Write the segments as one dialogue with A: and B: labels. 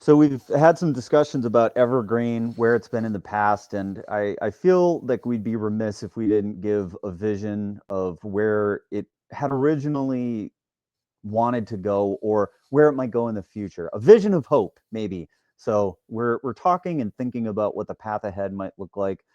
A: So we've had some discussions about Evergreen, where it's been in the past, and I feel like we'd be remiss if we didn't give a vision of where it had originally wanted to go or where it might go in the future. A vision of hope, maybe. So we're talking and thinking about what the path ahead might look like.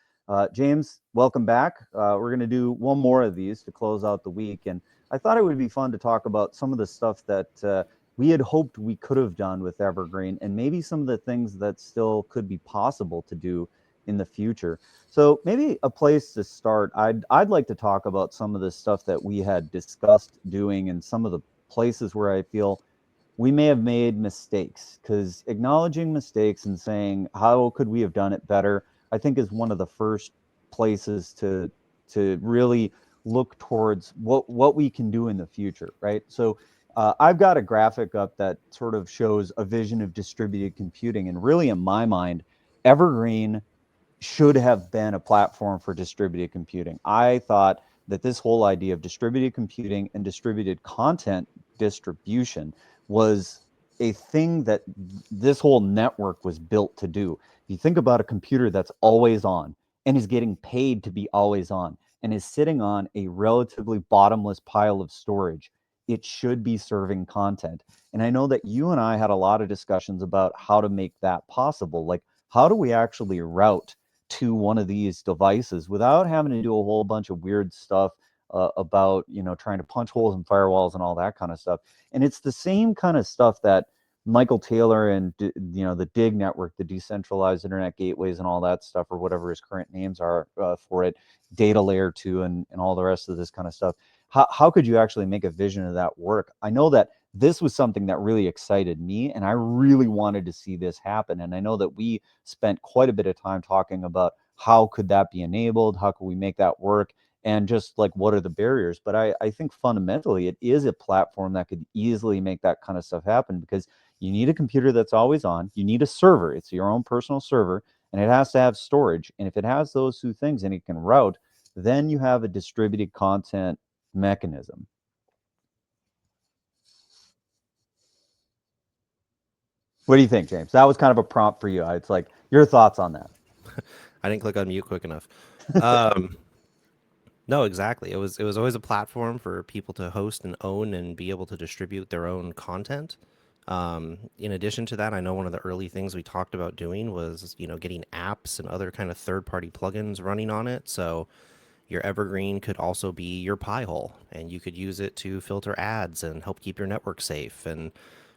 A: James, welcome back. We're going to do one more of these to close out the week, and I thought it would be fun to talk about some of the stuff that we had hoped we could have done with Evergreen, and maybe some of the things that still could be possible to do in the future. So maybe a place to start, I'd like to talk about some of the stuff that we had discussed doing and some of the places where I feel we may have made mistakes, because acknowledging mistakes and saying how could we have done it better, I think is one of the first places to really look towards what we can do in the future, right? So I've got a graphic up that sort of shows a vision of distributed computing, and really, in my mind, Evergreen should have been a platform for distributed computing. I thought that this whole idea of distributed computing and distributed content distribution was a thing that this whole network was built to do. If you think about a computer that's always on and is getting paid to be always on and is sitting on a relatively bottomless pile of storage, it should be serving content. And I know that you and I had a lot of discussions about how to make that possible. Like, how do we actually route to one of these devices without having to do a whole bunch of weird stuff about trying to punch holes in firewalls and all that kind of stuff. And it's the same kind of stuff that Michael Taylor and the DIG network, the decentralized internet gateways and all that stuff, or whatever his current names are for it, data layer 2 and all the rest of this kind of stuff. How could you actually make a vision of that work? I know that this was something that really excited me, and I really wanted to see this happen. And I know that we spent quite a bit of time talking about how could that be enabled, how could we make that work, and just like what are the barriers. But I think fundamentally it is a platform that could easily make that kind of stuff happen, because you need a computer that's always on, you need a server, it's your own personal server, and it has to have storage. And if it has those two things and it can route, then you have a distributed content mechanism. What do you think, James? That was kind of a prompt for you. It's like, your thoughts on that.
B: I didn't click on mute quick enough. Um, no, exactly. It was always a platform for people to host and own and be able to distribute their own content. In addition to that, I know one of the early things we talked about doing was, getting apps and other kind of third-party plugins running on it. So your Evergreen could also be your pie hole, and you could use it to filter ads and help keep your network safe. And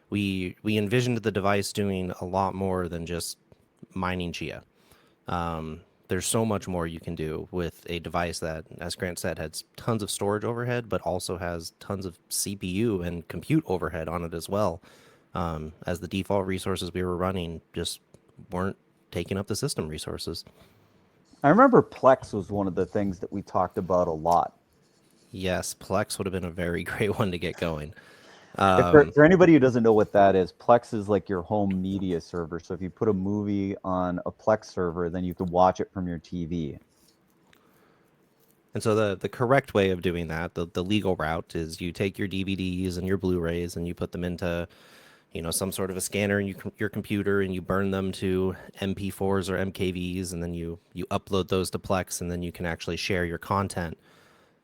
B: we envisioned the device doing a lot more than just mining Chia. There's so much more you can do with a device that, as Grant said, has tons of storage overhead, but also has tons of CPU and compute overhead on it as well, as the default resources we were running just weren't taking up the system resources.
A: I remember Plex was one of the things that we talked about a lot.
B: Yes, Plex would have been a very great one to get going.
A: If for anybody who doesn't know what that is, Plex is like your home media server. So if you put a movie on a Plex server, then you can watch it from your TV.
B: And so the correct way of doing that, the legal route, is you take your DVDs and your Blu-rays and you put them into, some sort of a scanner in your computer, and you burn them to MP4s or MKVs, and then you upload those to Plex, and then you can actually share your content.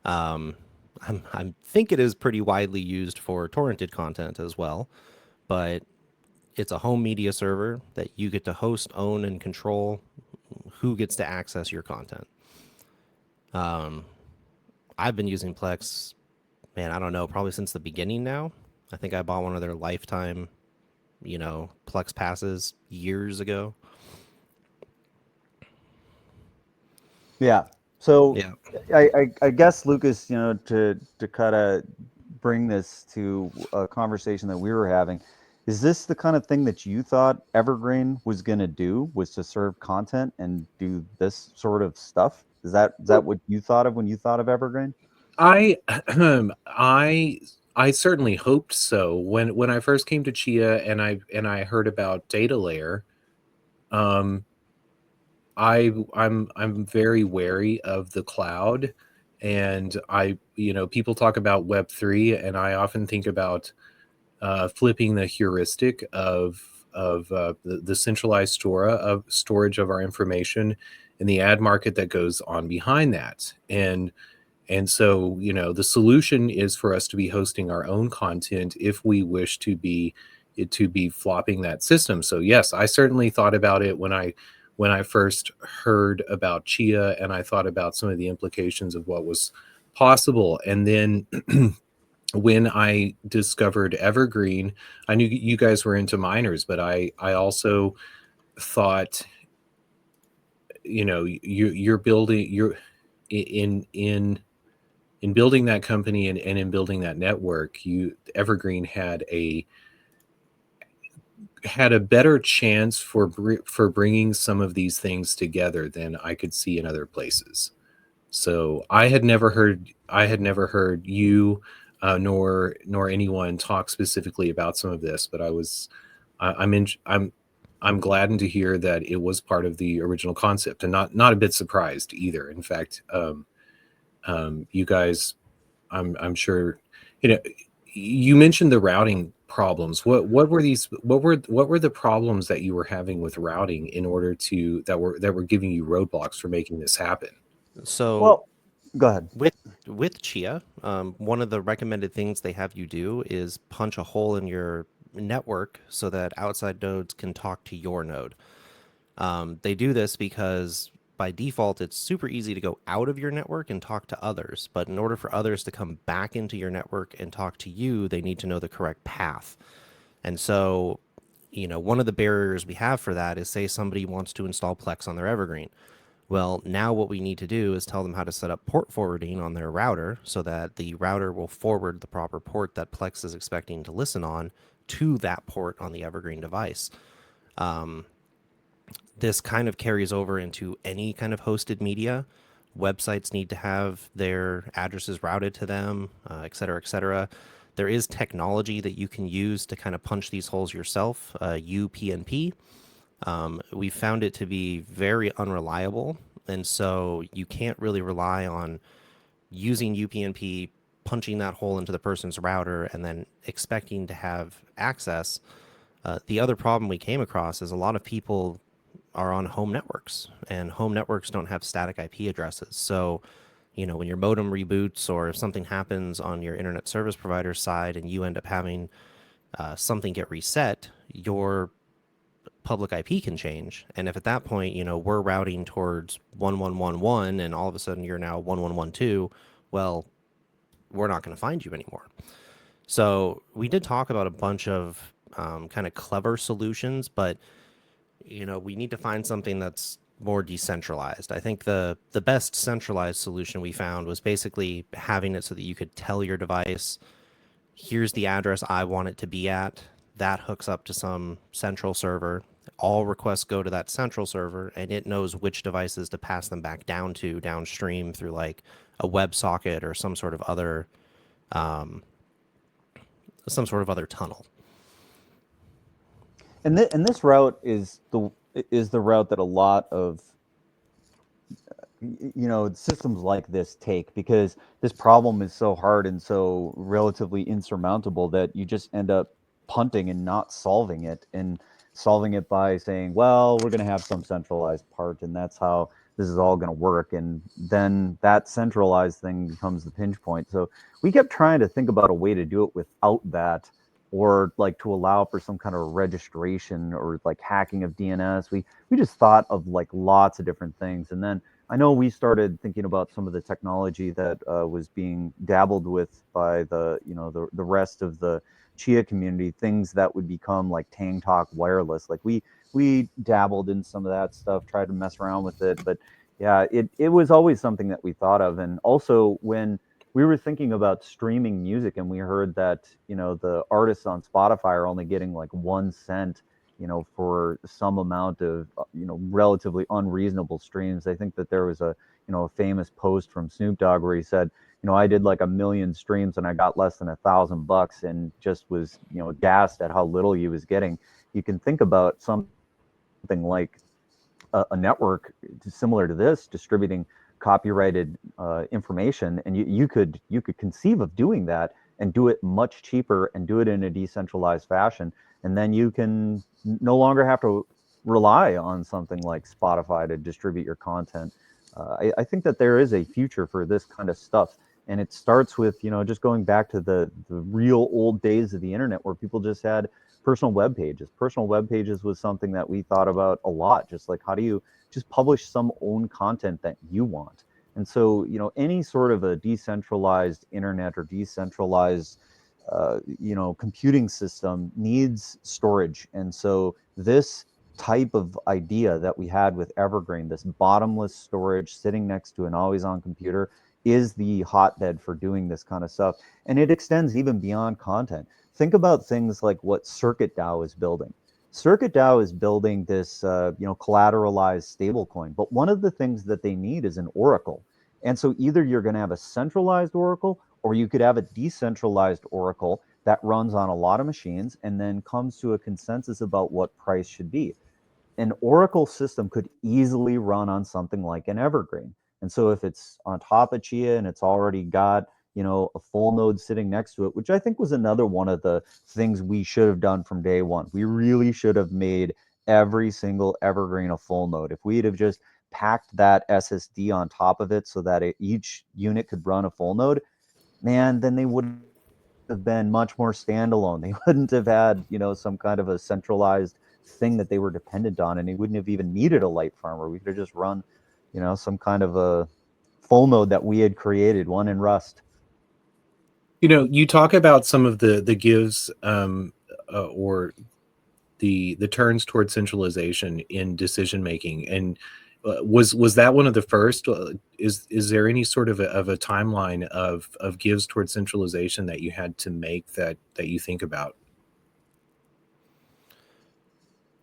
B: I think it is pretty widely used for torrented content as well, but it's a home media server that you get to host, own, and control who gets to access your content. I've been using Plex, man, I don't know, probably since the beginning now. I think I bought one of their lifetime, Plex passes years ago.
A: Yeah. So
B: Yeah.
A: I guess, Lucas, to kind of bring this to a conversation that we were having, is this the kind of thing that you thought Evergreen was going to do, was to serve content and do this sort of stuff? Is that what you thought of when you thought of Evergreen?
C: I I I certainly hoped so. When I first came to Chia and I heard about data layer, um, I'm very wary of the cloud, and people talk about Web3, and I often think about flipping the heuristic of the centralized storage of our information and the ad market that goes on behind that. And so, the solution is for us to be hosting our own content if we wish to be flopping that system. So yes, I certainly thought about it when I first heard about Chia, and I thought about some of the implications of what was possible. And then when I discovered Evergreen, I knew you guys were into miners, but I also thought, you're building in building that company and in building that network, Evergreen had a better chance for bringing some of these things together than I could see in other places. So I had never heard you nor anyone talk specifically about some of this, but I'm gladdened to hear that it was part of the original concept, and not a bit surprised either. In fact, you guys, I'm sure, you mentioned the routing problems. What were the problems that you were having with routing in order that were giving you roadblocks for making this happen?
B: So
A: Well, go ahead.
B: with Chia, one of the recommended things they have you do is punch a hole in your network so that outside nodes can talk to your node. They do this because by default, it's super easy to go out of your network and talk to others. But in order for others to come back into your network and talk to you, they need to know the correct path. And so, one of the barriers we have for that is, say somebody wants to install Plex on their Evergreen. Well, now what we need to do is tell them how to set up port forwarding on their router so that the router will forward the proper port that Plex is expecting to listen on to that port on the Evergreen device. This kind of carries over into any kind of hosted media. Websites need to have their addresses routed to them, et cetera, et cetera. There is technology that you can use to kind of punch these holes yourself, UPnP. We found it to be very unreliable, and so you can't really rely on using UPnP, punching that hole into the person's router, and then expecting to have access. The other problem we came across is a lot of people are on home networks, and home networks don't have static IP addresses. So, when your modem reboots or if something happens on your internet service provider side and you end up having something get reset, your public IP can change. And if at that point, we're routing towards 1111 and all of a sudden you're now 1112, well, we're not going to find you anymore. So we did talk about a bunch of kind of clever solutions, but we need to find something that's more decentralized. I think the best centralized solution we found was basically having it so that you could tell your device, here's the address I want it to be at. That hooks up to some central server. All requests go to that central server, and it knows which devices to pass them back down to downstream through like a WebSocket or some sort of other tunnel.
A: And this route is the route that a lot of systems like this take, because this problem is so hard and so relatively insurmountable that you just end up punting and not solving it, and solving it by saying, well, we're going to have some centralized part and that's how this is all going to work. And then that centralized thing becomes the pinch point. So we kept trying to think about a way to do it without that, or like to allow for some kind of registration or like hacking of DNS. We just thought of like lots of different things. And then I know we started thinking about some of the technology that was being dabbled with by the rest of the Chia community, things that would become like Tang Talk wireless. Like we dabbled in some of that stuff, tried to mess around with it, but yeah, it was always something that we thought of. And also when we were thinking about streaming music and we heard that, the artists on Spotify are only getting like 1 cent, for some amount of, relatively unreasonable streams. I think that there was a famous post from Snoop Dogg where he said, I did like 1 million streams and I got less than $1,000, and just was, gassed at how little he was getting. You can think about something like a network similar to this distributing copyrighted information, and you could conceive of doing that and do it much cheaper and do it in a decentralized fashion. and then you can no longer have to rely on something like Spotify to distribute your content. I think that there is a future for this kind of stuff. And it starts with, just going back to the real old days of the internet where people just had personal web pages. Personal web pages was something that we thought about a lot, just like how do you just publish some own content that you want. And so, any sort of a decentralized internet or decentralized computing system needs storage. And so this type of idea that we had with Evergreen, this bottomless storage sitting next to an always on computer, is the hotbed for doing this kind of stuff. And it extends even beyond content. Think about things like what CircuitDAO is building. CircuitDAO is building this collateralized stablecoin, but one of the things that they need is an oracle. And so either you're going to have a centralized oracle, or you could have a decentralized oracle that runs on a lot of machines and then comes to a consensus about what price should be. An oracle system could easily run on something like an Evergreen. And so if it's on top of Chia and it's already got, a full node sitting next to it, which I think was another one of the things we should have done from day one. We really should have made every single Evergreen a full node. If we'd have just packed that SSD on top of it so that each unit could run a full node, man, then they would have been much more standalone. They wouldn't have had, some kind of a centralized thing that they were dependent on, and they wouldn't have even needed a light farmer. We could have just run, some kind of a full node that we had created, one in Rust.
C: You talk about some of the gives or the turns towards centralization in decision making, and was that one of the first? Is there any sort of a timeline of gives towards centralization that you had to make that you think about?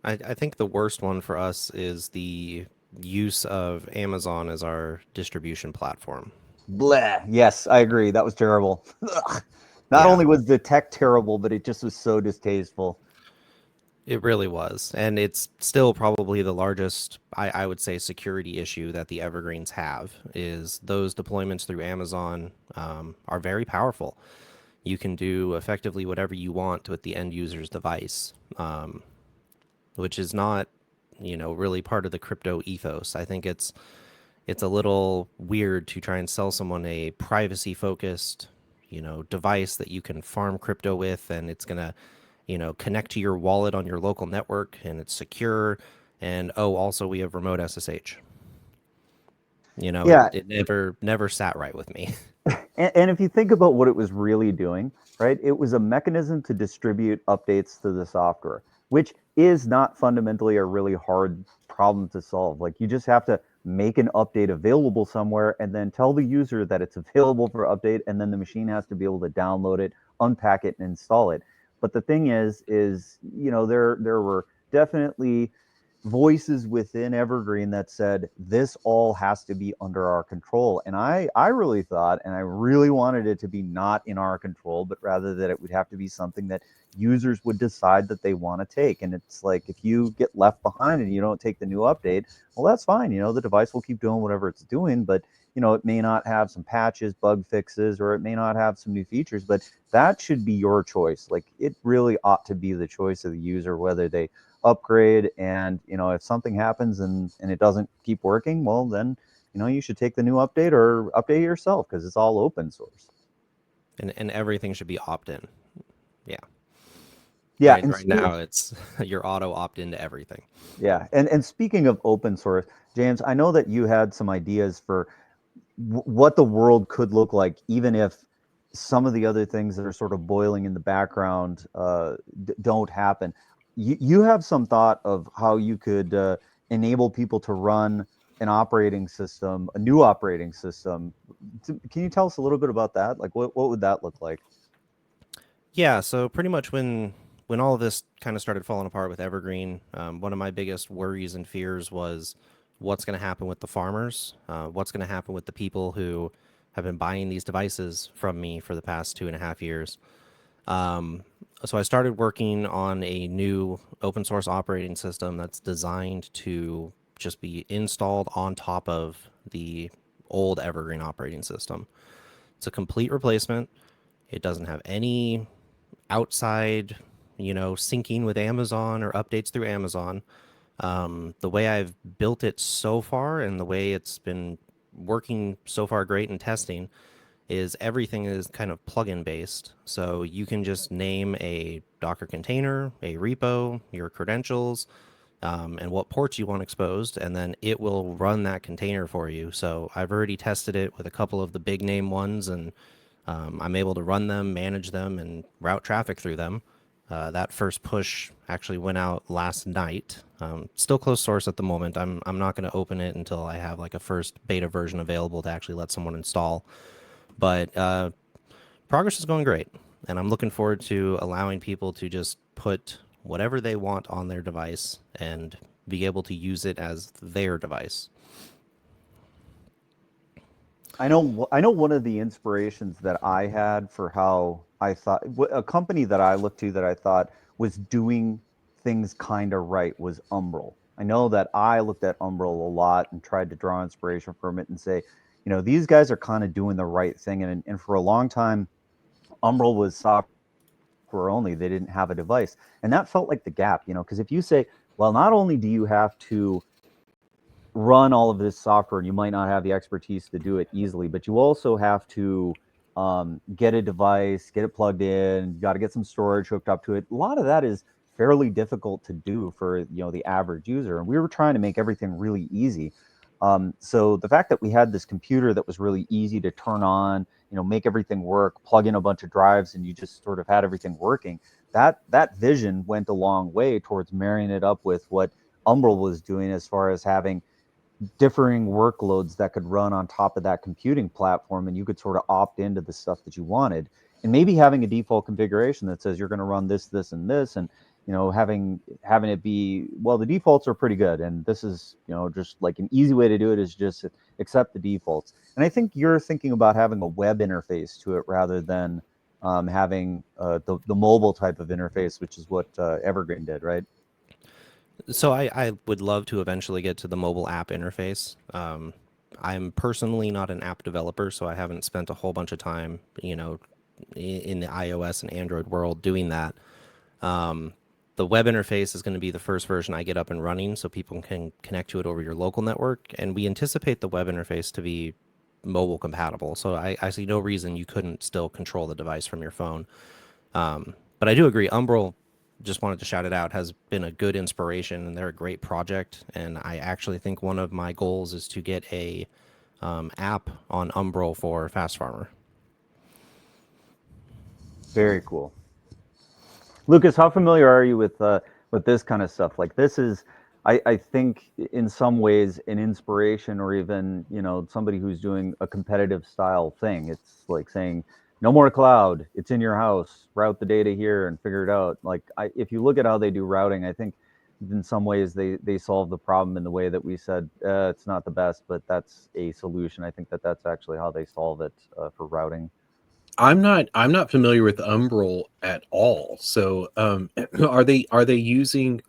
B: I think the worst one for us is the use of Amazon as our distribution platform.
A: Bleh. Yes, I agree. That was terrible. Not only was the tech terrible, but it just was so distasteful.
B: It really was. And it's still probably the largest, I would say, security issue that the Evergreens have, is those deployments through Amazon are very powerful. You can do effectively whatever you want with the end user's device, which is not, really part of the crypto ethos. I think it's a little weird to try and sell someone a privacy-focused, device that you can farm crypto with, and it's going to connect to your wallet on your local network, and it's secure. And also we have remote SSH. It never sat right with me.
A: And if you think about what it was really doing, right, it was a mechanism to distribute updates to the software, which is not fundamentally a really hard problem to solve. Like, you just have to make an update available somewhere and then tell the user that it's available for update, and then the machine has to be able to download it, unpack it, and install it. But the thing is there were definitely voices within Evergreen that said this all has to be under our control. And I really thought, and I really wanted it to be not in our control, but rather that it would have to be something that users would decide that they want to take. And it's like, if you get left behind and you don't take the new update, well, that's fine. The device will keep doing whatever it's doing, but it may not have some patches, bug fixes, or it may not have some new features, but that should be your choice. Like, it really ought to be the choice of the user, whether they upgrade. And if something happens and it doesn't keep working, well, then you should take the new update or update it yourself, because it's all open source.
B: And everything should be opt-in.
A: Yeah.
B: Right now it's your auto opt-in to everything.
A: Yeah. And speaking of open source, James, I know that you had some ideas for what the world could look like, even if some of the other things that are sort of boiling in the background don't happen. You have some thought of how you could enable people to run an operating system, a new operating system. Can you tell us a little bit about that? Like, what would that look like?
B: Yeah, so pretty much when all of this kind of started falling apart with Evergreen, one of my biggest worries and fears was what's going to happen with the farmers, what's going to happen with the people who have been buying these devices from me for the past 2.5 years. So I started working on a new open source operating system that's designed to just be installed on top of the old Evergreen operating system. It's a complete replacement. It doesn't have any outside, syncing with Amazon or updates through Amazon. The way I've built it so far and the way it's been working so far great in testing is everything is kind of plugin based. So you can just name a Docker container, a repo, your credentials, and what ports you want exposed, and then it will run that container for you. So I've already tested it with a couple of the big name ones, and I'm able to run them, manage them, and route traffic through them. That first push actually went out last night. Still closed source at the moment. I'm not going to open it until I have like a first beta version available to actually let someone install. But progress is going great, and I'm looking forward to allowing people to just put whatever they want on their device and be able to use it as their device.
A: I know one of the inspirations that I had for how I thought a company that I looked to that I thought was doing things kind of right was Umbrel. I know that I looked at Umbrel a lot and tried to draw inspiration from it and say, these guys are kind of doing the right thing. And for a long time, Umbrel was software only. They didn't have a device. And that felt like the gap, because if you say, well, not only do you have to run all of this software and you might not have the expertise to do it easily, but you also have to get a device, get it plugged in, you got to get some storage hooked up to it. A lot of that is fairly difficult to do for the average user, and we were trying to make everything really easy. So the fact that we had this computer that was really easy to turn on, make everything work, plug in a bunch of drives, and you just sort of had everything working, that vision went a long way towards marrying it up with what Umbrel was doing as far as having differing workloads that could run on top of that computing platform, and you could sort of opt into the stuff that you wanted, and maybe having a default configuration that says you're going to run this, this, and this, and having it be, well, the defaults are pretty good, and this is just like an easy way to do it is just accept the defaults. And I think you're thinking about having a web interface to it rather than having the mobile type of interface, which is what Evergreen did, right?
B: So I would love to eventually get to the mobile app interface. I'm personally not an app developer, so I haven't spent a whole bunch of time, in the iOS and Android world doing that. The web interface is going to be the first version I get up and running so people can connect to it over your local network. And we anticipate the web interface to be mobile compatible. So I see no reason you couldn't still control the device from your phone. But I do agree, Umbrel, just wanted to shout it out, has been a good inspiration, and they're a great project. And I actually think one of my goals is to get a app on Umbrel for Fast Farmer.
A: Very cool. Lucas, how familiar are you with this kind of stuff? Like, this is, I think, in some ways, an inspiration, or even somebody who's doing a competitive style thing. It's like saying, no more cloud. It's in your house. Route the data here and figure it out. Like, if you look at how they do routing, I think in some ways they solve the problem in the way that we said it's not the best, but that's a solution. I think that's actually how they solve it for routing.
C: I'm not familiar with Umbrel at all. So are they using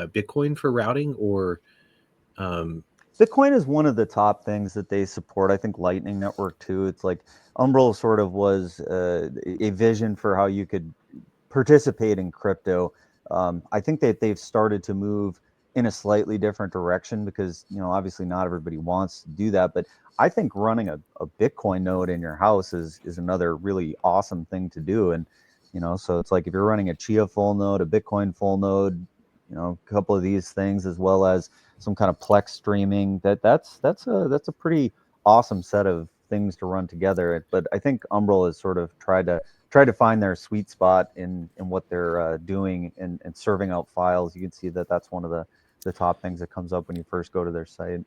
C: Bitcoin for routing, or
A: Bitcoin is one of the top things that they support. I think Lightning Network too. It's like Umbrel sort of was a vision for how you could participate in crypto. I think that they've started to move in a slightly different direction because obviously not everybody wants to do that. But I think running a Bitcoin node in your house is another really awesome thing to do. And so it's like if you're running a Chia full node, a Bitcoin full node, a couple of these things, as well as some kind of Plex streaming, that's a pretty awesome set of things to run together. But I think Umbrel has sort of tried to find their sweet spot in what they're doing and serving out files. You can see that that's one of the top things that comes up when you first go to their site.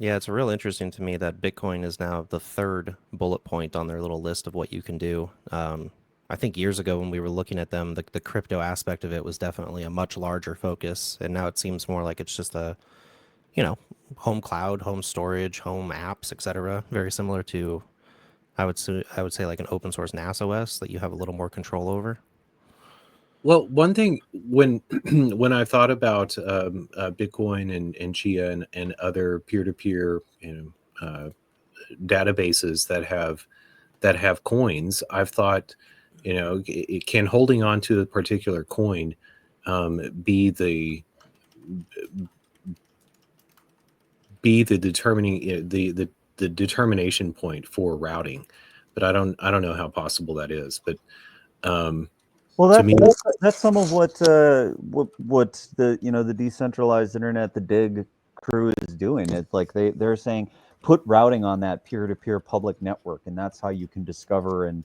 B: Yeah, it's real interesting to me that Bitcoin is now the third bullet point on their little list of what you can do. I think years ago when we were looking at them, the crypto aspect of it was definitely a much larger focus, and now it seems more like it's just a, home cloud, home storage, home apps, etc. Very similar to, I would say like an open source NAS OS that you have a little more control over.
C: Well, one thing when when I thought about Bitcoin and Chia and other peer-to-peer databases that have coins, I've thought You know, can holding on to a particular coin be the determining the determination point for routing? But I don't know how possible that is. But
A: Well,
C: to me,
A: that's some of what the the decentralized internet, the dig crew is doing. It's like they're saying put routing on that peer-to-peer public network, and that's how you can discover and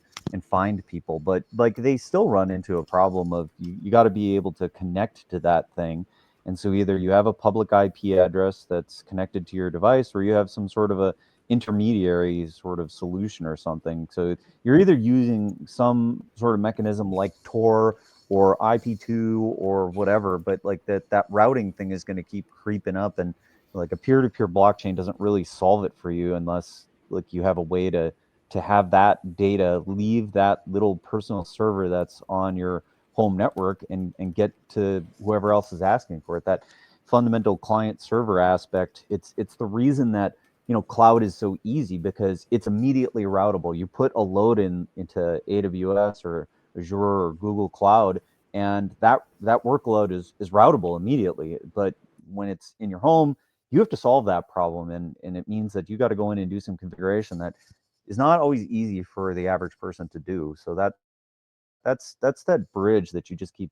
A: find people. But like they still run into a problem of you got to be able to connect to that thing. And so either you have a public IP address that's connected to your device, or you have some sort of a intermediary sort of solution or something. So you're either using some sort of mechanism like Tor or IP2 or whatever, but like that routing thing is going to keep creeping up, and like a peer-to-peer blockchain doesn't really solve it for you unless like you have a way to have that data leave that little personal server that's on your home network and get to whoever else is asking for it. That fundamental client server aspect, it's the reason that cloud is so easy, because it's immediately routable. You put a load into AWS or Azure or Google Cloud, and that workload is routable immediately. But when it's in your home, you have to solve that problem, and it means that you got to go in and do some configuration that is not always easy for the average person to do. So that's that bridge that you just keep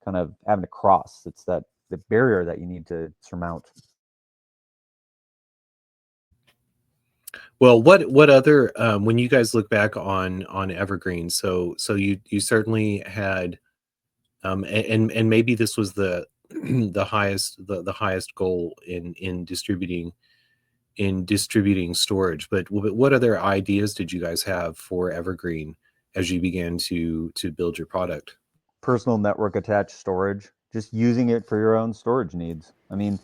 A: kind of having to cross. It's the barrier that you need to surmount.
C: well, what other when you guys look back on Evergreen, so you certainly had and maybe this was the the highest goal in distributing storage, but what other ideas did you guys have for Evergreen as you began to build your product?
A: Personal network attached storage, just using it for your own storage needs. I mean,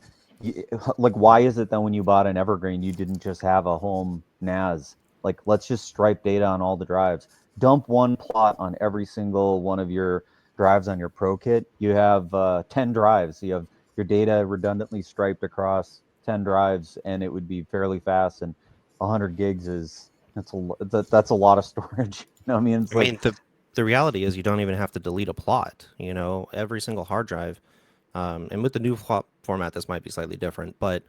A: like, why is it that when you bought an Evergreen, you didn't just have a home NAS? Like, let's just stripe data on all the drives. Dump one plot on every single one of your drives on your Pro Kit. You have 10 drives. You have your data redundantly striped across 10 drives, and it would be fairly fast. And 100 gigs that's a lot of storage. I mean, it's
B: I
A: like,
B: mean, the reality is you don't even have to delete a plot. You know, every single hard drive, and with the new format, this might be slightly different, but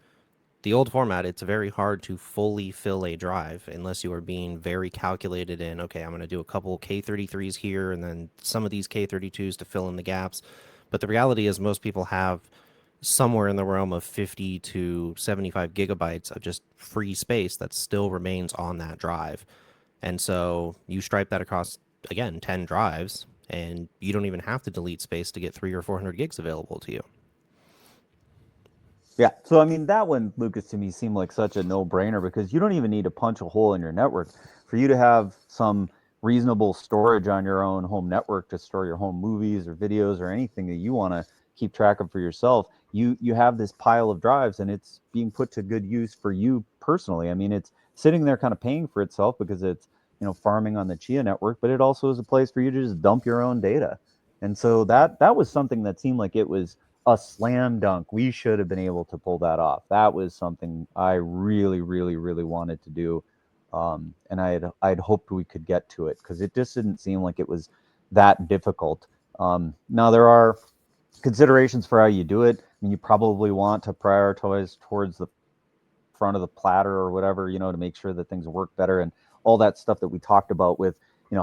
B: the old format, it's very hard to fully fill a drive unless you are being very calculated in, okay, I'm going to do a couple K33s here and then some of these K32s to fill in the gaps. But the reality is most people have somewhere in the realm of 50 to 75 gigabytes of just free space that still remains on that drive. And so you stripe that across, again, 10 drives, and you don't even have to delete space to get 300 or 400 gigs available to you.
A: yeah. So, I mean, that one, Lucas, to me seemed like such a no-brainer, because you don't even need to punch a hole in your network for you to have some reasonable storage on your own home network to store your home movies or videos or anything that you want to keep track of for yourself. You have this pile of drives, and it's being put to good use for you personally. I mean, it's sitting there kind of paying for itself because it's farming on the Chia network, but it also is a place for you to just dump your own data. And so that was something that seemed like it was a slam dunk. We should have been able to pull that off. That was something I really, really, really wanted to do, and I'd hoped we could get to it, because it just didn't seem like it was that difficult. Now there are considerations for how you do it. I mean, you probably want to prioritize towards the front of the platter or whatever, to make sure that things work better, and all that stuff that we talked about with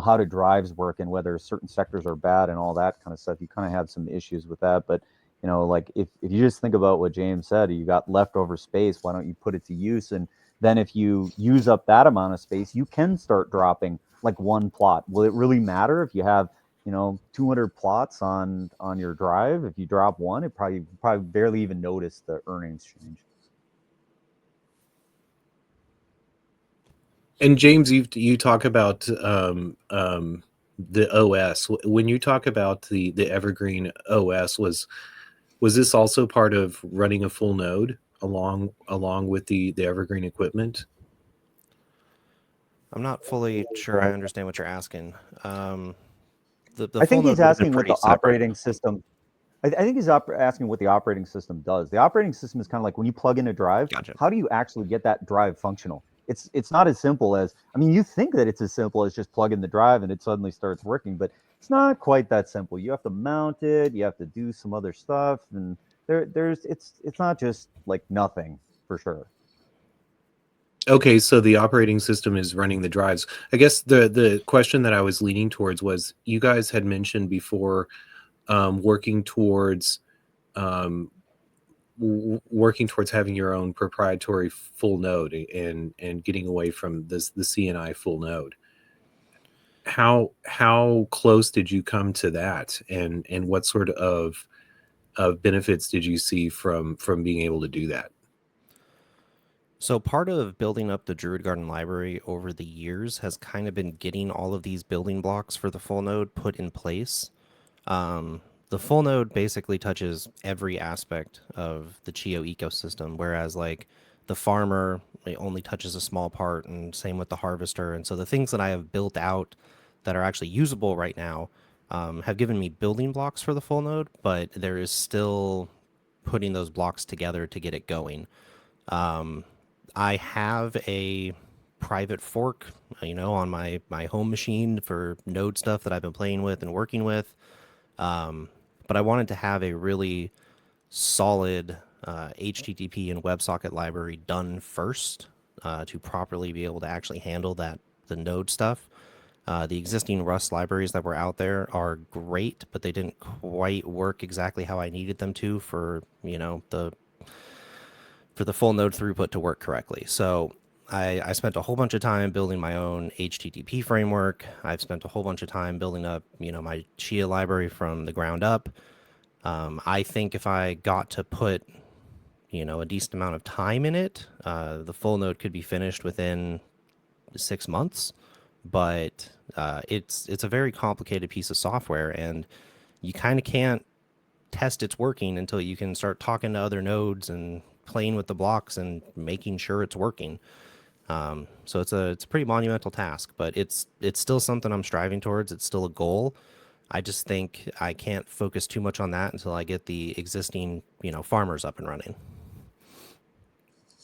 A: how do drives work and whether certain sectors are bad and all that kind of stuff. You kind of have some issues with that, but like if you just think about what James said, you got leftover space, why don't you put it to use? And then if you use up that amount of space, you can start dropping like one plot. Will it really matter if you have 200 plots on your drive? If you drop one, it probably barely even notice the earnings change.
C: And James, you talk about the OS. When you talk about the Evergreen OS, was this also part of running a full node along with the Evergreen equipment?
B: I'm not fully sure I understand what you're asking. The
A: I
B: full
A: think
B: node
A: he's
B: would have been
A: asking what
B: pretty
A: the
B: separate.
A: operating system. I think he's asking what the operating system does. The operating system is kind of like when you plug in a drive.
B: Gotcha.
A: How do you actually get that drive functional? it's not as simple as, I mean, you think that it's as simple as just plug in the drive and it suddenly starts working, but it's not quite that simple. You have to mount it, you have to do some other stuff, and it's not just like nothing for sure.
C: Okay, so the operating system is running the drives. I guess the question that I was leaning towards was, you guys had mentioned before, working towards um, working towards having your own proprietary full node, and getting away from the CNI full node. How close did you come to that, and what sort of benefits did you see from being able to do that?
B: So part of building up the Druid Garden library over the years has kind of been getting all of these building blocks for the full node put in place. The full node basically touches every aspect of the Chia ecosystem, whereas like the farmer, it only touches a small part, and same with the harvester. And so the things that I have built out that are actually usable right now have given me building blocks for the full node, but there is still putting those blocks together to get it going. I have a private fork, on my home machine for node stuff that I've been playing with and working with. But I wanted to have a really solid HTTP and WebSocket library done first to properly be able to actually handle the node stuff. The existing Rust libraries that were out there are great, but they didn't quite work exactly how I needed them to for the full node throughput to work correctly. So I spent a whole bunch of time building my own HTTP framework. I've spent a whole bunch of time building up, my Chia library from the ground up. I think if I got to put, a decent amount of time in it, the full node could be finished within 6 months. But it's a very complicated piece of software, and you kind of can't test it's working until you can start talking to other nodes and playing with the blocks and making sure it's working. So it's a pretty monumental task, but it's still something I'm striving towards. It's still a goal. I just think I can't focus too much on that until I get the existing, farmers up and running.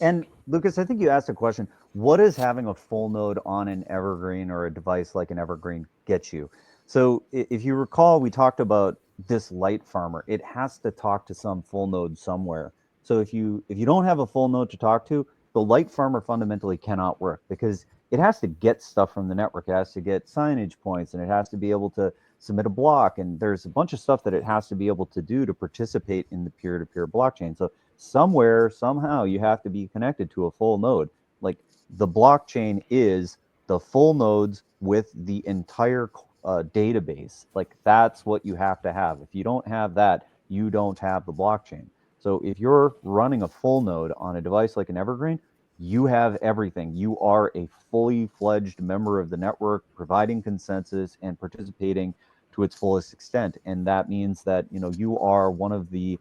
A: And Lucas, I think you asked a question. What does having a full node on an Evergreen or a device like an Evergreen get you? So if you recall, we talked about this light farmer. It has to talk to some full node somewhere. So if you don't have a full node to talk to, the light farmer fundamentally cannot work because it has to get stuff from the network. It has to get signage points, and it has to be able to submit a block. And there's a bunch of stuff that it has to be able to do to participate in the peer-to-peer blockchain. So somewhere, somehow, you have to be connected to a full node. Like the blockchain is the full nodes with the entire database. Like that's what you have to have. If you don't have that, you don't have the blockchain. So if you're running a full node on a device like an Evergreen, you have everything. You are a fully fledged member of the network, providing consensus and participating to its fullest extent. And that means that you are one of the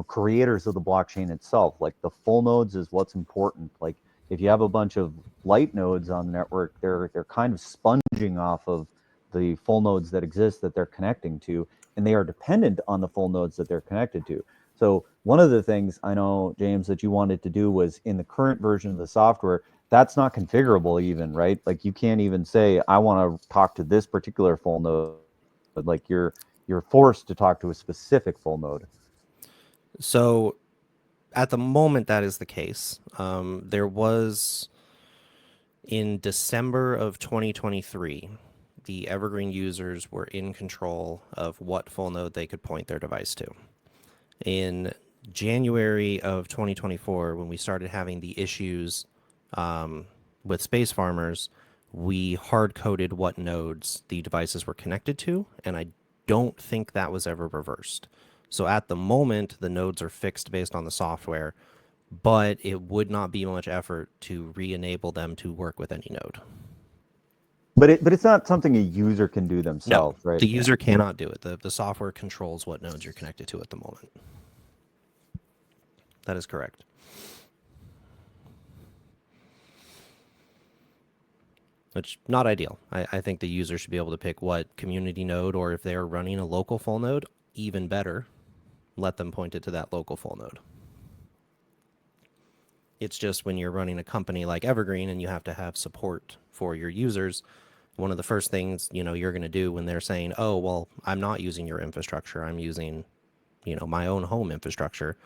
A: creators of the blockchain itself. Like the full nodes is what's important. Like if you have a bunch of light nodes on the network, they're kind of sponging off of the full nodes that exist that they're connecting to, and they are dependent on the full nodes that they're connected to. So one of the things I know, James, that you wanted to do was in the current version of the software, that's not configurable even, right? Like you can't even say, I want to talk to this particular full node. But like you're forced to talk to a specific full node.
B: So at the moment, that is the case. There was, in December of 2023, the Evergreen users were in control of what full node they could point their device to. In January of 2024, when we started having the issues with space farmers, we hard-coded what nodes the devices were connected to, and I don't think that was ever reversed. So at the moment, the nodes are fixed based on the software, but it would not be much effort to re-enable them to work with any node.
A: But it's not something a user can do themselves,
B: No,
A: right?
B: the user cannot do it. The software controls what nodes you're connected to at the moment. That is correct. Which, not ideal. I think the user should be able to pick what community node, or if they're running a local full node, even better, let them point it to that local full node. It's just when you're running a company like Evergreen and you have to have support for your users, one of the first things, you're going to do when they're saying, "Oh, well, I'm not using your infrastructure. I'm using, my own home infrastructure."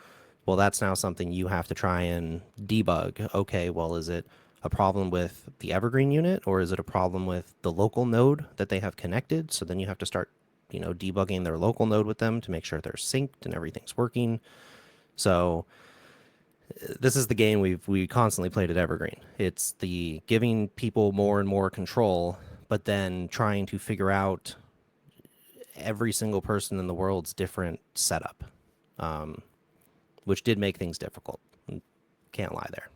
B: Well, that's now something you have to try and debug. Okay, well, is it a problem with the Evergreen unit, or is it a problem with the local node that they have connected? So then you have to start, debugging their local node with them to make sure they're synced and everything's working. So this is the game we constantly played at Evergreen. It's the giving people more and more control, but then trying to figure out every single person in the world's different setup, which did make things difficult. Can't lie there.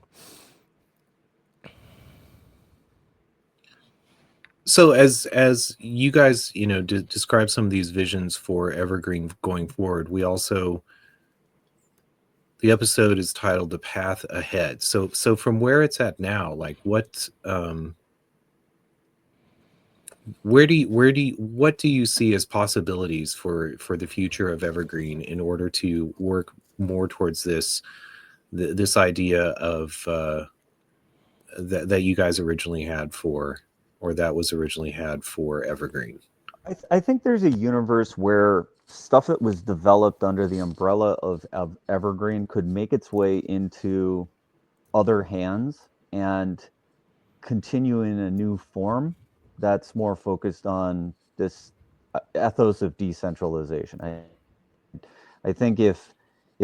C: So as you guys, describe some of these visions for Evergreen going forward, the episode is titled "The Path Ahead." So from where it's at now, like what what do you see as possibilities for the future of Evergreen in order to work more towards this idea of that you guys originally had for, or that was originally had for Evergreen?
A: I think there's a universe where stuff that was developed under the umbrella of Evergreen could make its way into other hands and continue in a new form that's more focused on this ethos of decentralization. I think if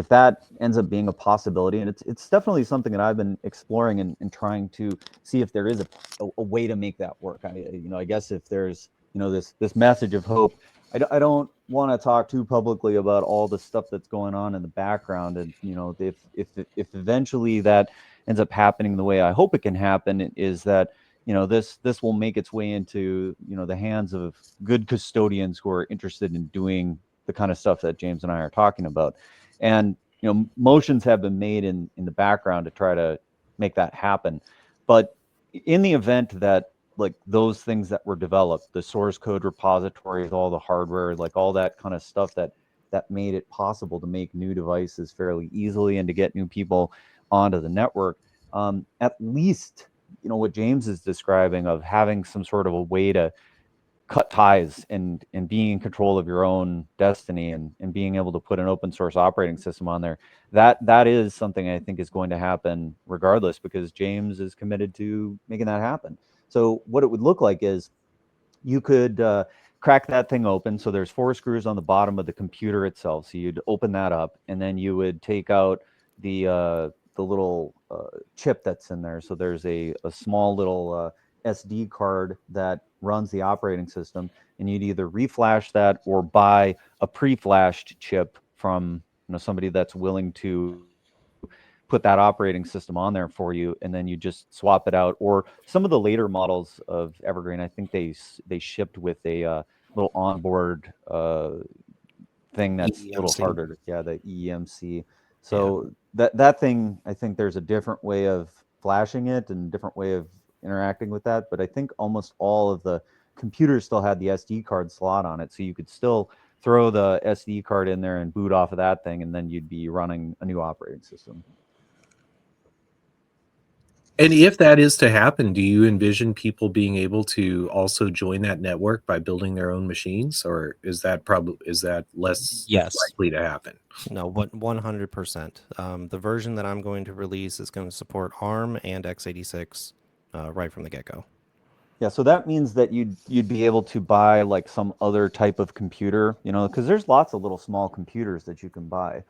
A: that ends up being a possibility, and it's definitely something that I've been exploring and trying to see if there is a way to make that work. I guess if there's this message of hope, I don't want to talk too publicly about all the stuff that's going on in the background, and if eventually that ends up happening the way I hope it can happen, is that this will make its way into the hands of good custodians who are interested in doing the kind of stuff that James and I are talking about. And motions have been made in the background to try to make that happen. But in the event that like those things that were developed, the source code repositories, all the hardware, like all that kind of stuff that made it possible to make new devices fairly easily and to get new people onto the network, at least what James is describing of having some sort of a way to cut ties and being in control of your own destiny and being able to put an open source operating system on there, that is something I think is going to happen regardless, because James is committed to making that happen. So what it would look like is you could crack that thing open. So there's 4 screws on the bottom of the computer itself. So you'd open that up, and then you would take out the little chip that's in there. So there's a small little SD card that runs the operating system, and you'd either reflash that or buy a pre-flashed chip from somebody that's willing to put that operating system on there for you, and then you just swap it out. Or some of the later models of Evergreen, I think they shipped with a little onboard thing that's a little
B: EMC.
A: harder. Yeah, the EMC.
B: Yeah.
A: So that thing, I think there's a different way of flashing it and a different way of interacting with that. But I think almost all of the computers still had the SD card slot on it, so you could still throw the SD card in there and boot off of that thing, and then you'd be running a new operating system.
C: And if that is to happen, do you envision people being able to also join that network by building their own machines, or is that less
B: Yes.
C: likely to happen?
B: No, 100%. The version that I'm going to release is going to support ARM and x86 right from the get-go.
A: Yeah, so that means that you'd be able to buy like some other type of computer, because there's lots of little small computers that you can buy.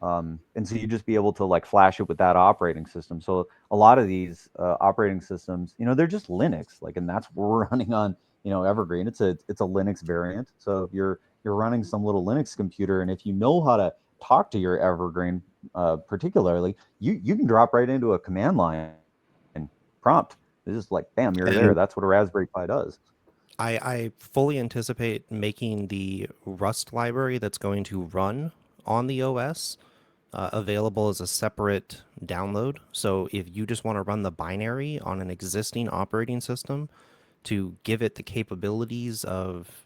A: And so you just be able to like flash it with that operating system. So a lot of these operating systems, they're just Linux, like, and that's what we're running on, Evergreen. It's a Linux variant. So if you're running some little Linux computer, and if you know how to talk to your Evergreen, particularly, you can drop right into a command line and prompt. It's just like, bam, you're there. That's what a Raspberry Pi does.
B: I fully anticipate making the Rust library that's going to run on the OS available as a separate download. So if you just want to run the binary on an existing operating system to give it the capabilities of,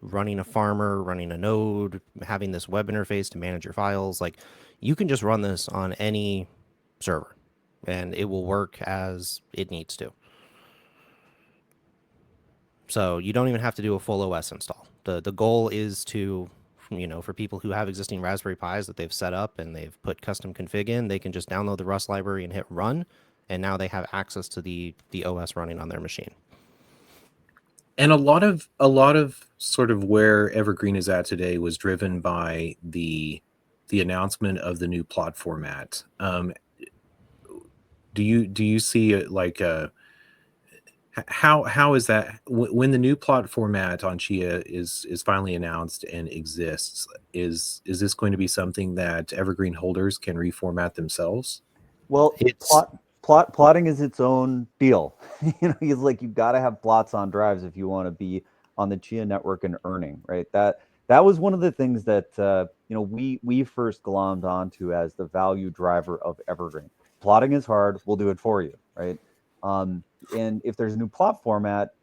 B: running a farmer, running a node, having this web interface to manage your files, like you can just run this on any server. and it will work as it needs to. So you don't even have to do a full OS install. The goal is to, for people who have existing Raspberry Pis that they've set up and they've put custom config in, they can just download the Rust library and hit run, and now they have access to the OS running on their machine.
C: And a lot of sort of where Evergreen is at today was driven by the announcement of the new plot format. Do you see it like how is that when the new plot format on Chia is finally announced and exists? Is this going to be something that Evergreen holders can reformat themselves?
A: Well,
B: It's
A: plotting is its own deal. He's like, you've got to have plots on drives if you want to be on the Chia network and earning, right? That was one of the things that we first glommed onto as the value driver of Evergreen. Plotting is hard. We'll do it for you, right? And if there's a new plot format,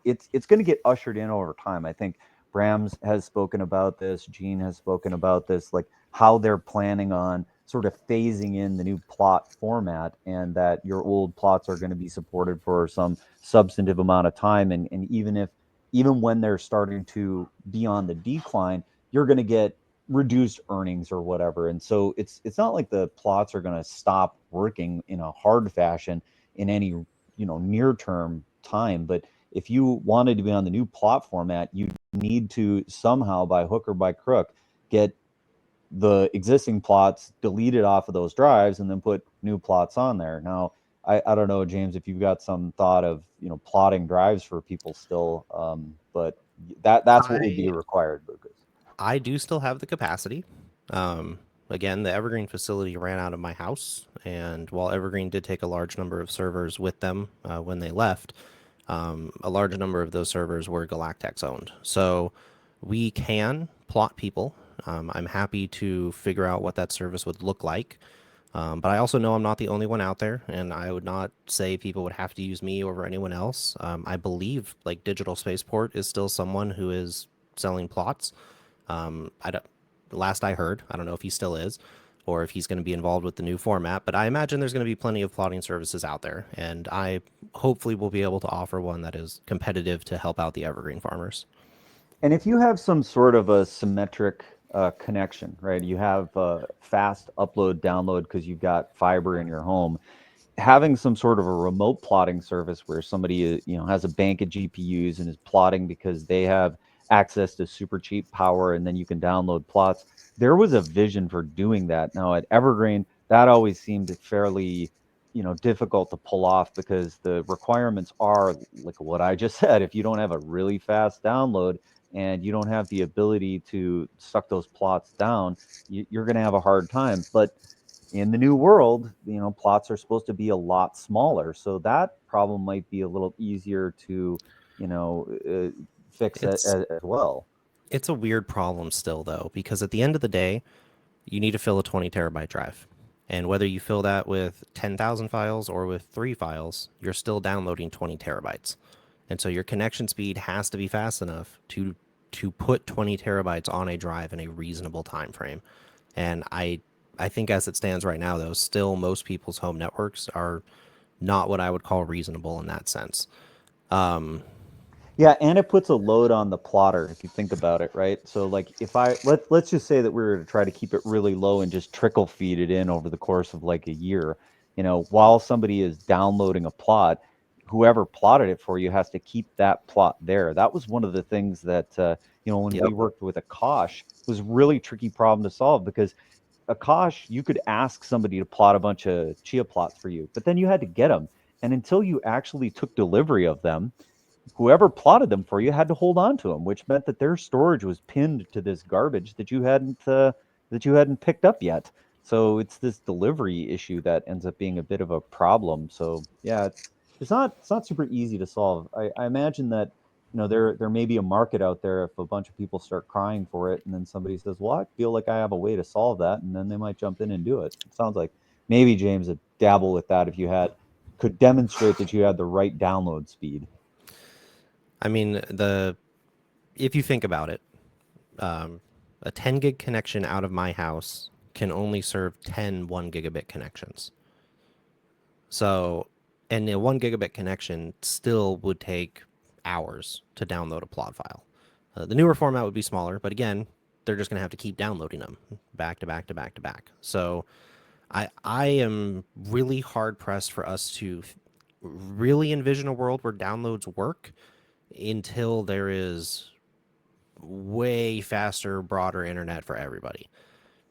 A: it's going to get ushered in over time. I think Brams has spoken about this. Gene has spoken about this, like how they're planning on sort of phasing in the new plot format, and that your old plots are going to be supported for some substantive amount of time. And even when they're starting to be on the decline, you're going to get reduced earnings or whatever. And so it's not like the plots are going to stop working in a hard fashion in any near term time. But if you wanted to be on the new plot format, you need to somehow, by hook or by crook, get the existing plots deleted off of those drives and then put new plots on there. Now, I don't know, James, if you've got some thought of plotting drives for people still, but that's what would be required, Lucas.
B: I do still have the capacity. Again, the Evergreen facility ran out of my house, and while Evergreen did take a large number of servers with them when they left, a large number of those servers were Galactechs owned. So we can plot people. I'm happy to figure out what that service would look like. But I also know I'm not the only one out there, and I would not say people would have to use me over anyone else. I believe like Digital Spaceport is still someone who is selling plots. Last I heard, I don't know if he still is, or if he's going to be involved with the new format, but I imagine there's going to be plenty of plotting services out there, and I hopefully will be able to offer one that is competitive to help out the Evergreen farmers.
A: And if you have some sort of a symmetric connection, right? You have fast upload, download because you've got fiber in your home. Having some sort of a remote plotting service where somebody has a bank of GPUs and is plotting because they have access to super cheap power, and then you can download plots. There was a vision for doing that. Now at Evergreen, that always seemed fairly difficult to pull off because the requirements are like what I just said. If you don't have a really fast download and you don't have the ability to suck those plots down, you're going to have a hard time. But in the new world, plots are supposed to be a lot smaller, so that problem might be a little easier to fix as well.
B: It's a weird problem still, though, because at the end of the day, you need to fill a 20 terabyte drive. And whether you fill that with 10,000 files or with 3 files, you're still downloading 20 terabytes. And so your connection speed has to be fast enough to put 20 terabytes on a drive in a reasonable time frame. And I think as it stands right now, though, still most people's home networks are not what I would call reasonable in that sense.
A: Yeah, and it puts a load on the plotter if you think about it, right? So like if let's just say that we were to try to keep it really low and just trickle feed it in over the course of like a year, while somebody is downloading a plot, whoever plotted it for you has to keep that plot there. That was one of the things that when we worked with Akash, was really tricky problem to solve, because Akash, you could ask somebody to plot a bunch of Chia plots for you, but then you had to get them. And until you actually took delivery of them, whoever plotted them for you had to hold on to them, which meant that their storage was pinned to this garbage that you hadn't picked up yet. So it's this delivery issue that ends up being a bit of a problem. So yeah, it's not super easy to solve. I imagine that there may be a market out there if a bunch of people start crying for it, and then somebody says, "Well, I feel like I have a way to solve that," and then they might jump in and do it. It sounds like maybe James would dabble with that if you could demonstrate that you had the right download speed.
B: I mean, if you think about it, a 10 gig connection out of my house can only serve 10 1 gigabit connections. So, and a 1 gigabit connection still would take hours to download a plot file. The newer format would be smaller, but again, they're just going to have to keep downloading them back to back to back to back. So I am really hard pressed for us to really envision a world where downloads work until there is way faster, broader internet for everybody.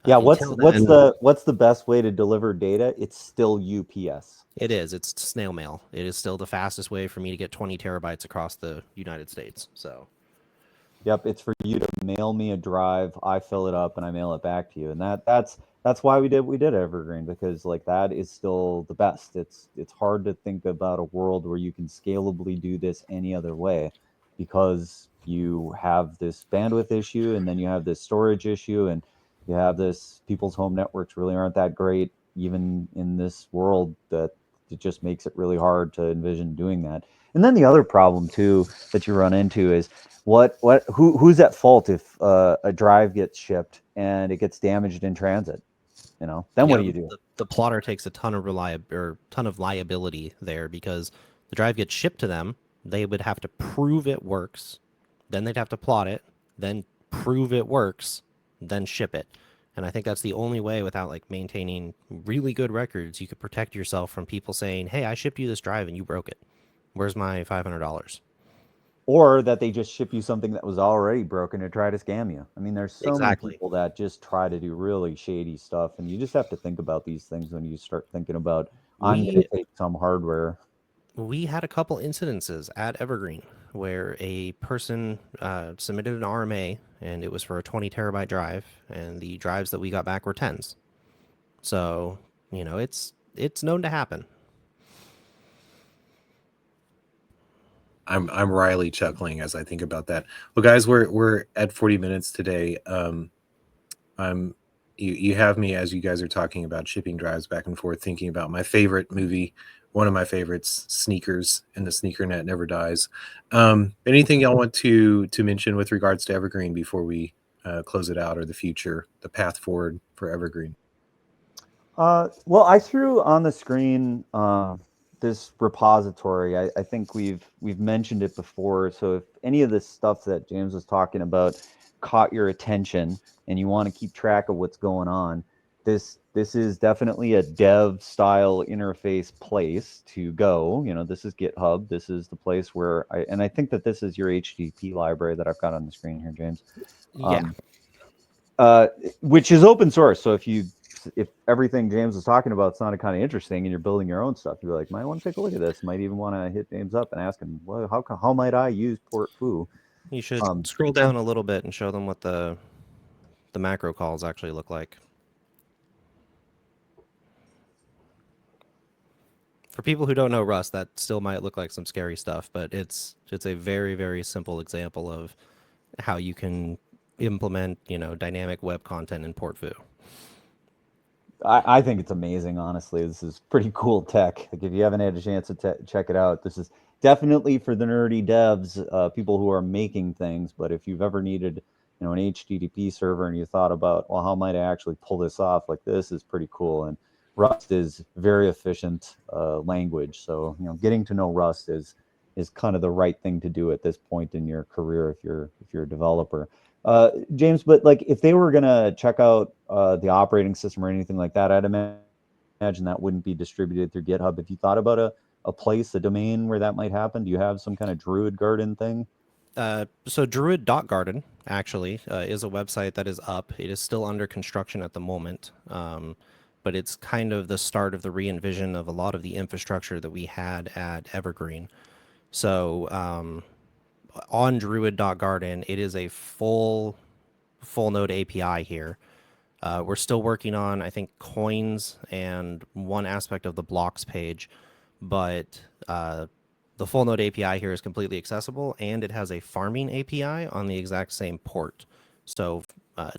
A: Yeah,
B: Until
A: what's
B: then,
A: the best way to deliver data? It's still UPS.
B: it is. It's snail mail. It is still the fastest way for me to get 20 terabytes across the United States. So,
A: Yep, it's for you to mail me a drive, I fill it up, and I mail it back to you. And that's why we did Evergreen, because like that is still the best. It's hard to think about a world where you can scalably do this any other way, because you have this bandwidth issue, and then you have this storage issue, and you have this people's home networks really aren't that great even in this world, that it just makes it really hard to envision doing that. And then the other problem too that you run into is who's at fault if a drive gets shipped and it gets damaged in transit? Then what
B: yeah,
A: do you do?
B: the plotter takes a ton of liability there, because the drive gets shipped to them. They would have to prove it works, then they'd have to plot it, then prove it works, then ship it. And I think that's the only way, without like maintaining really good records, you could protect yourself from people saying, "Hey, I shipped you this drive and you broke it. Where's my $500?"
A: Or that they just ship you something that was already broken to try to scam you. I mean, there's so many
B: Exactly.
A: people that just try to do really shady stuff, and you just have to think about these things when you start thinking about, I'm going
B: We
A: to take some hardware.
B: we had a couple incidences at Evergreen where a person submitted an RMA, and it was for a 20 terabyte drive, and the drives that we got back were tens. So, it's known to happen.
C: I'm wryly chuckling as I think about that. Well, guys, we're at 40 minutes today. I'm you have me, as you guys are talking about shipping drives back and forth, thinking about my favorite movie, one of my favorites, Sneakers, and the sneaker net never dies. Anything y'all want to mention with regards to Evergreen before we close it out, or the future, the path forward for Evergreen?
A: Well, I threw on the screen this repository. I think we've mentioned it before. So if any of this stuff that James was talking about caught your attention and you want to keep track of what's going on, this is definitely a dev style interface place to go. This is GitHub. This is the place where I think that this is your HTTP library that I've got on the screen here, James.
B: Yeah.
A: Which is open source. So if everything James was talking about sounded kind of interesting and you're building your own stuff, you'd be like, might want to take a look at this. Might even want to hit James up and ask him, well, how might I use port foo?
B: You should scroll down a little bit and show them what the macro calls actually look like. For people who don't know Rust, that still might look like some scary stuff, but it's a very, very simple example of how you can implement, dynamic web content in port foo.
A: I think it's amazing, honestly. This is pretty cool tech. Like, if you haven't had a chance to check it out, this is definitely for the nerdy devs, people who are making things. But if you've ever needed, an HTTP server and you thought about, well, how might I actually pull this off? Like, this is pretty cool. And Rust is very efficient language. So, getting to know Rust is kind of the right thing to do at this point in your career if you're a developer. James, but like if they were gonna check out the operating system or anything like that, I'd imagine that wouldn't be distributed through GitHub. If you thought about a place, a domain where that might happen, do you have some kind of Druid Garden thing?
B: So Druid.garden actually is a website that is up. It is still under construction at the moment, but it's kind of the start of the re-envision of a lot of the infrastructure that we had at Evergreen. So on Druid.garden, it is a full node API here. We're still working on, I think, coins and one aspect of the blocks page, but the full node API here is completely accessible, and it has a farming API on the exact same port. So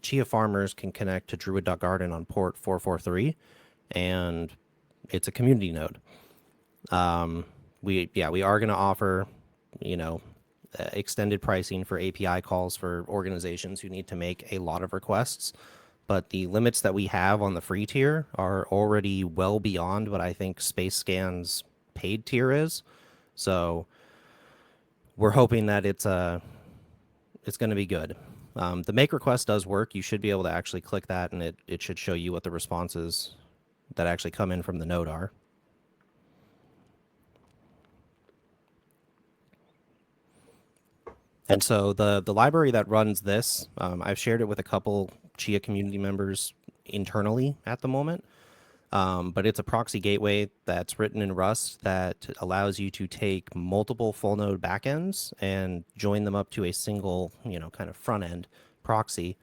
B: Chia farmers can connect to Druid.garden on port 443, and it's a community node. We are going to offer, extended pricing for API calls for organizations who need to make a lot of requests. but the limits that we have on the free tier are already well beyond what I think Space Scan's paid tier is. So we're hoping that it's going to be good. The make request does work. You should be able to actually click that, and it should show you what the responses that actually come in from the node are. And so the library that runs this, I've shared it with a couple Chia community members internally at the moment. But it's a proxy gateway that's written in Rust that allows you to take multiple full node backends and join them up to a single, kind of front end proxy.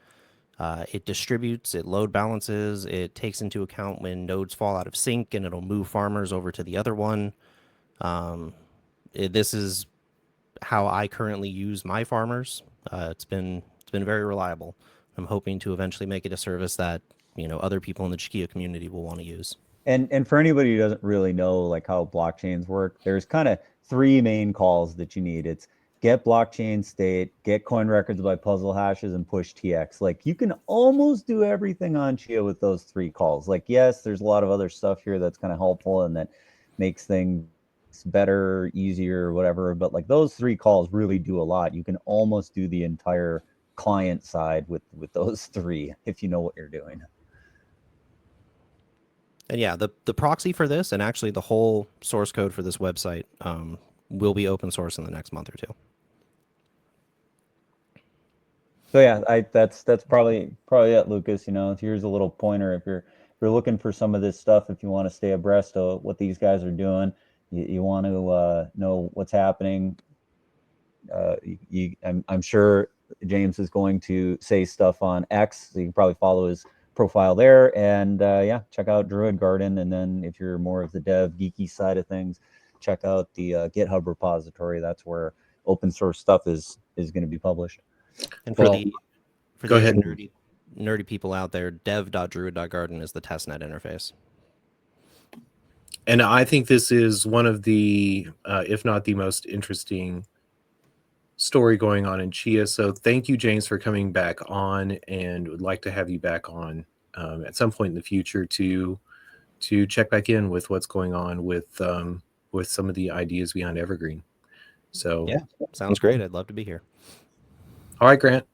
B: It distributes, it load balances, it takes into account when nodes fall out of sync, and it'll move farmers over to the other one. This is how I currently use my farmers. It's been very reliable. I'm hoping to eventually make it a service that other people in the Chia community will want to use.
A: And for anybody who doesn't really know like how blockchains work, there's kind of three main calls that you need. It's get blockchain state, get coin records by puzzle hashes, and push TX. Like you can almost do everything on Chia with those three calls. Like, yes, there's a lot of other stuff here that's kind of helpful and that makes things better, easier, whatever. But like those three calls really do a lot. You can almost do the entire client side with those three if you know what you're doing.
B: And yeah, the proxy for this and actually the whole source code for this website will be open source in the next month or two.
A: So yeah, that's probably it, Lucas. Here's a little pointer if you're looking for some of this stuff. If you want to stay abreast of what these guys are doing, you want to know what's happening. I'm sure James is going to say stuff on X, so you can probably follow his profile there, and check out Druid Garden. And then if you're more of the dev geeky side of things, check out the GitHub repository. That's where open source stuff is going to be published.
B: And for the
C: go ahead.
B: nerdy people out there, dev.druid.garden is the testnet interface.
C: And I think this is one of the, if not the most interesting story going on in Chia. So thank you, James, for coming back on, and would like to have you back on at some point in the future to check back in with what's going on with some of the ideas behind Evergreen. So
B: yeah, sounds great. I'd love to be here.
C: All right, Grant.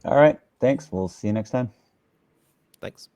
A: All right. Thanks. We'll see you next time.
B: Thanks.